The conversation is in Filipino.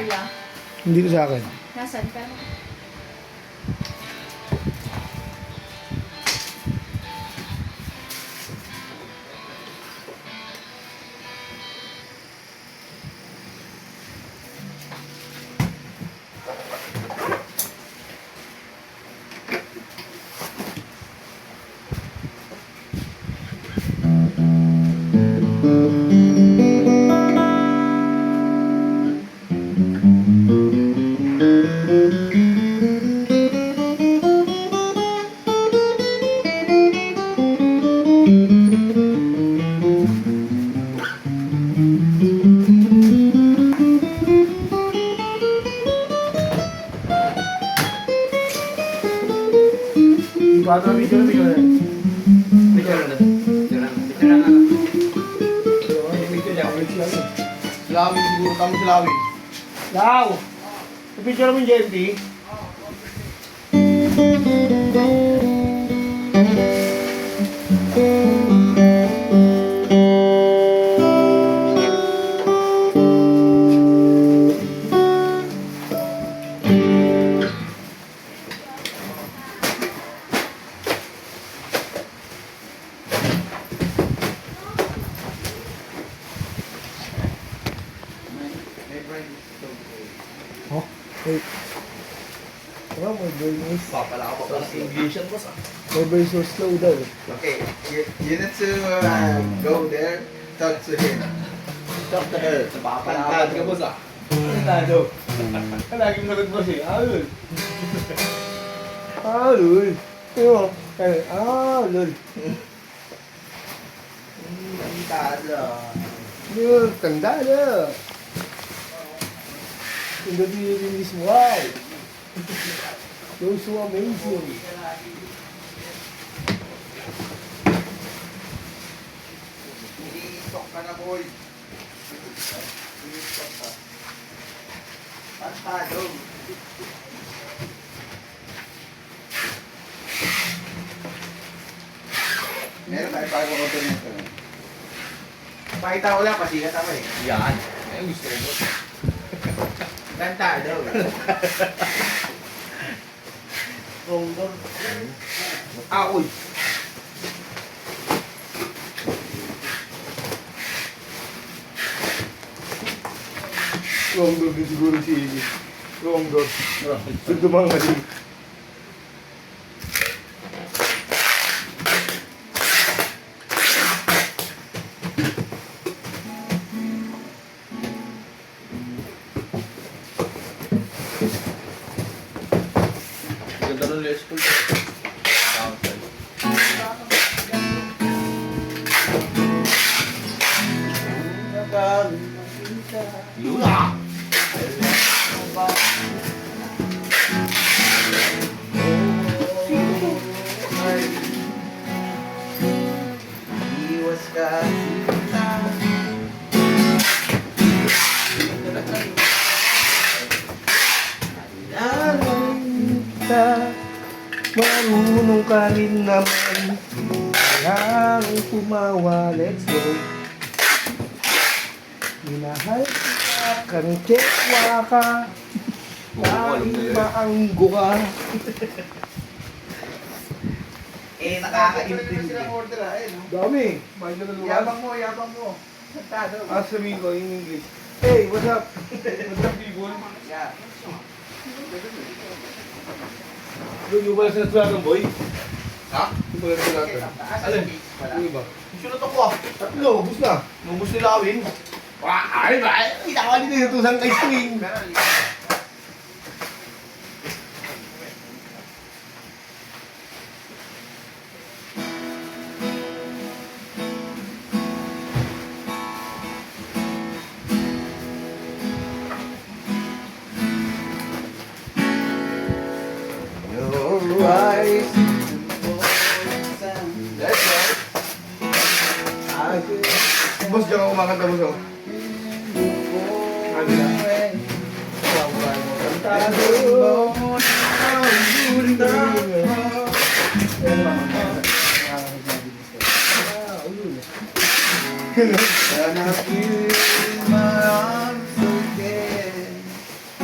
Kuya. Hindi ko sa akin. Nasaan ka? Bata video na video na. Silawin siguro kami silawin. Daw! Picture mo yung JMT? Oh, wait. Oh, my brain is... Papala ako pa sa Englishan boss ah. My brain is so slow daw. Okay, you need to go there, talk to him. Talk to her. Papala ako ka boss ah. Tado. Lagi mo nagbo siya. Alul. Alul. Yo, alul. Tado. Yo, tandado. Hindi din this wow. You're so amazing. Stop ka na boy. Stop ka. Tado. Meron tayo para mag-order nito. Pakita ko lang, pasikat ako eh. Yan. Ay, gusto mo. Tantado. Rongdor. Ah, uy. Rongdor din siguro si Iggy. Rongdor. Ito mga din. Ganda ng let's school. Yun ah! Iwas ka kita. Kita, marunong ka rin naman. Kailangan pumawa, let's go. Minahal kita, kanchewa ka. Dahil maanggo ka. Eh, nakaka-intindi. Order ah, eh, no? Dami. Bago na luwas. Yabang mo, yabang mo. Tantado. Ah, sabihin ko in English. Hey, what's up? What's up, people? Yeah. Yung ba sa ng boy? Ha? Yung ba sa natin? Alin? Yung iba? Sunod ako ah. Tatlo, bus na. Nubos nila awin. Wah, ay ba? Kita ka dito yung tusang kay swing. Your eyes. Let's go. Boss, diyan ako kumakanta mo sa... Ano na? Hanapin